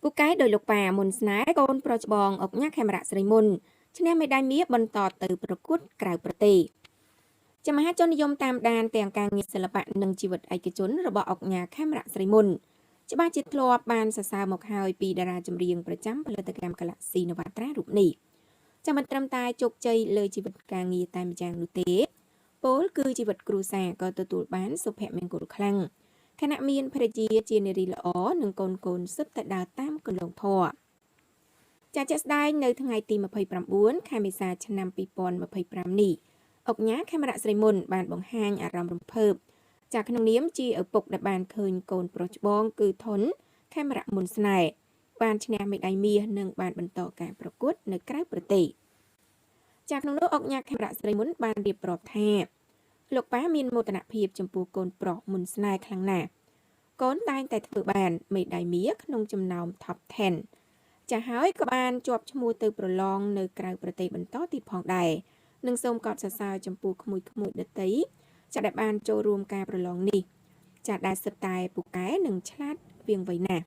ពូកែដោយលោកប៉ាមុនស្នេហ៍កូនប្រុសច្បងអុកញ៉ាខេមរៈស្រីមុនឈ្នះមេដាយមាសបន្តទៅប្រកួតក្រៅប្រទេសជាមហាជននិយមតាមដានទាំងការងារសិល្បៈនិងជីវិតឯកជនរបស់អុកញ៉ាខេមរៈស្រីមុនច្បាស់ជាធ្លាប់បានសរសើរមកហើយពីតារាចម្រៀងប្រចាំផលិតកម្ម Galaxy Navatra រូបនេះចាំមិនត្រឹមតែជោគជ័យលើជីវិតការងារតែម្យ៉ាងនោះទេពលគឺជីវិតគ្រួសារក៏ទទួលបានសុភមង្គលខ្លាំងខណៈមានភរិយាជានារីល្អនិងកូនសុទ្ធតែដើរតាមគន្លងធម៌ជាក់ស្ដែងនៅថ្ងៃទី29ខែមេសាឆ្នាំ2025នេះអុកញ៉ាខេមរៈស្រីមុនបានបង្ហាញអារម្មណ៍រំភើបจากក្នុងនាមជាឪពុកដែលបានឃើញកូនប្រុសច្បងគឺថុនខេមរៈមុនស្នេហ៍បានឈ្នះមេដាយមាសនិងបានបន្តការប្រកួតនៅក្រៅប្រទេសจากក្នុងនោះអុកញ៉ាខេមរៈស្រីមុនបានរៀបរាប់ថាលោកប៉ាមានមោទនភាពចំពោះកូនប្រុសមុនស្នេហ៍ខ្លាំងណាស់កូនតែងតែធ្វើបានមេដាយមាសក្នុងចំណោម Top 10 ចាស់ហើយក៏បានជាប់ឈ្មោះទៅប្រឡងនៅក្រៅប្រទេសបន្តទៀតផងដែរនិងសូមកោតសរសើរចំពោះក្មួយៗដទៃចាស់ដែលបានចូលរួមការប្រឡងនេះចាស់ដែលសិតតែពូកែនិងឆ្លាតវាងវៃណាស់